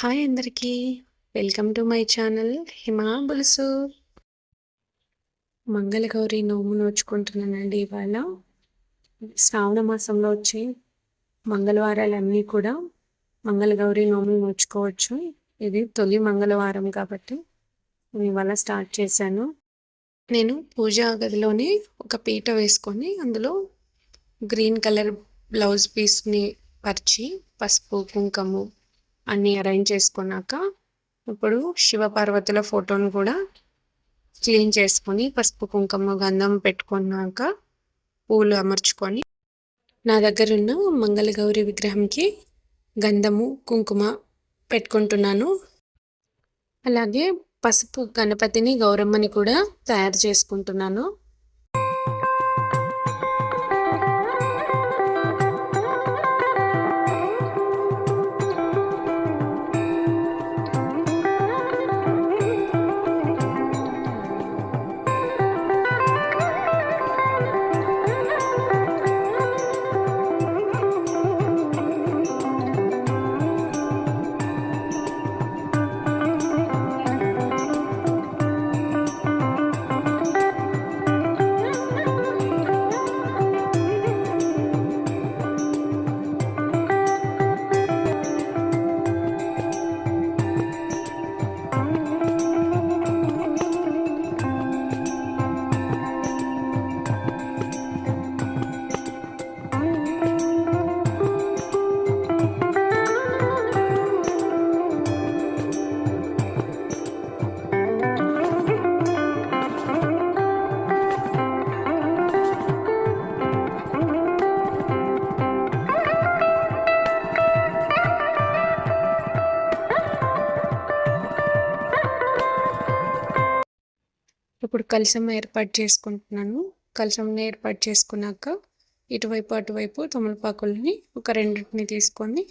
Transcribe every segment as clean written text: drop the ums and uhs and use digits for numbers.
Hi అందరికీ. Welcome to my channel Hima Bulusu. Mangala Gauri నోము నోచుకుంటున్నానండి ఇవాళ. శ్రావణ మాసంలో వచ్చే మంగళవారాలన్నీ కూడా మంగళగౌరి నోము నోచుకోవచ్చు. ఇది తొలి మంగళవారం కాబట్టి నేను ఇవాళ స్టార్ట్ చేశాను. నేను పూజా గదిలోనే ఒక పీట వేసుకొని అందులో గ్రీన్ కలర్ బ్లౌజ్ పీస్ని పరిచి పసుపు కుంకుమ అన్నీ అరేంజ్ చేసుకున్నాక ఇప్పుడు శివపార్వతుల ఫోటోను కూడా క్లీన్ చేసుకొని పసుపు కుంకుమ గంధం పెట్టుకున్నాక పూలు అమర్చుకొని నా దగ్గర ఉన్న మంగళగౌరి విగ్రహంకి గంధము కుంకుమ పెట్టుకుంటున్నాను. అలాగే పసుపు గణపతిని గౌరమ్మని కూడా తయారు చేసుకుంటున్నాను. ఇప్పుడు కలశం ఏర్పాటు చేసుకుంటున్నాను. కలశంని ఏర్పాటు చేసుకున్నాక ఇటువైపు అటువైపు తమలపాకుల్ని ఒక రెండింటిని తీసుకొని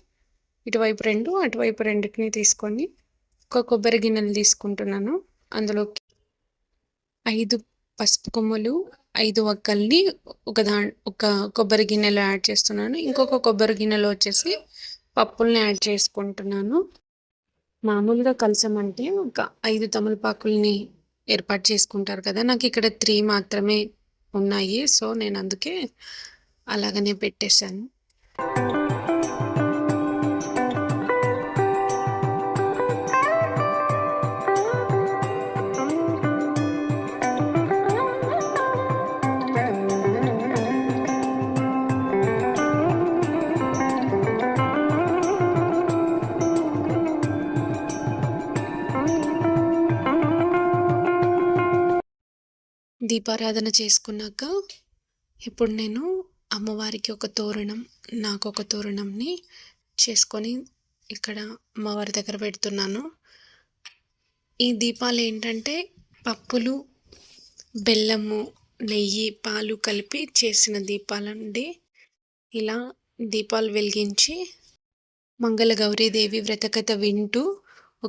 ఇటువైపు రెండు అటువైపు రెండింటిని తీసుకొని ఒక కొబ్బరి గిన్నెలు తీసుకుంటున్నాను. అందులోకి 5 పసుపు కొమ్ములు 5 వక్కల్ని ఒక కొబ్బరి గిన్నెలో యాడ్ చేస్తున్నాను. ఇంకొక కొబ్బరి గిన్నెలో వచ్చేసి పప్పుల్ని యాడ్ చేసుకుంటున్నాను. మామూలుగా కలశం అంటే ఒక 5 తమలపాకుల్ని ఏర్పాటు చేసుకుంటారు కదా. నాకు ఇక్కడ 3 మాత్రమే ఉన్నాయి. సో నేను అందుకే అలాగనే పెట్టేశాను. దీపారాధన చేసుకున్నాక ఇప్పుడు నేను అమ్మవారికి ఒక తోరణం, నాకు ఒక తోరణంని చేసుకొని ఇక్కడ అమ్మవారి దగ్గర పెడుతున్నాను. ఈ దీపాలు ఏంటంటే పప్పులు, బెల్లము, నెయ్యి, పాలు కలిపి చేసిన దీపాలండి. ఇలా దీపాలు వెలిగించి మంగళగౌరీదేవి వ్రతకథ వింటూ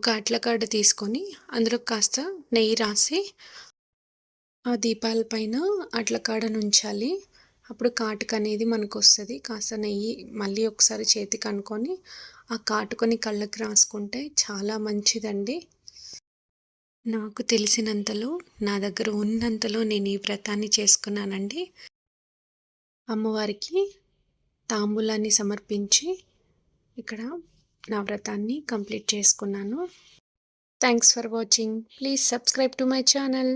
ఒక అట్లకాడ తీసుకొని అందులో కాస్త నెయ్యి రాసి ఆ దీపాల పైన అట్లకాడను ఉంచాలి. అప్పుడు కాటుక అనేది మనకు వస్తుంది. కాస్త నెయ్యి మళ్ళీ ఒకసారి చేతికి అనుకొని ఆ కాటుకొని కళ్ళకి రాసుకుంటే చాలా మంచిదండి. నాకు తెలిసినంతలో, నా దగ్గర ఉన్నంతలో నేను ఈ వ్రతాన్ని చేసుకున్నానండి. అమ్మవారికి తాంబూలాన్ని సమర్పించి ఇక్కడ నా వ్రతాన్ని కంప్లీట్ చేసుకున్నాను. Thanks for watching. Please subscribe to my channel.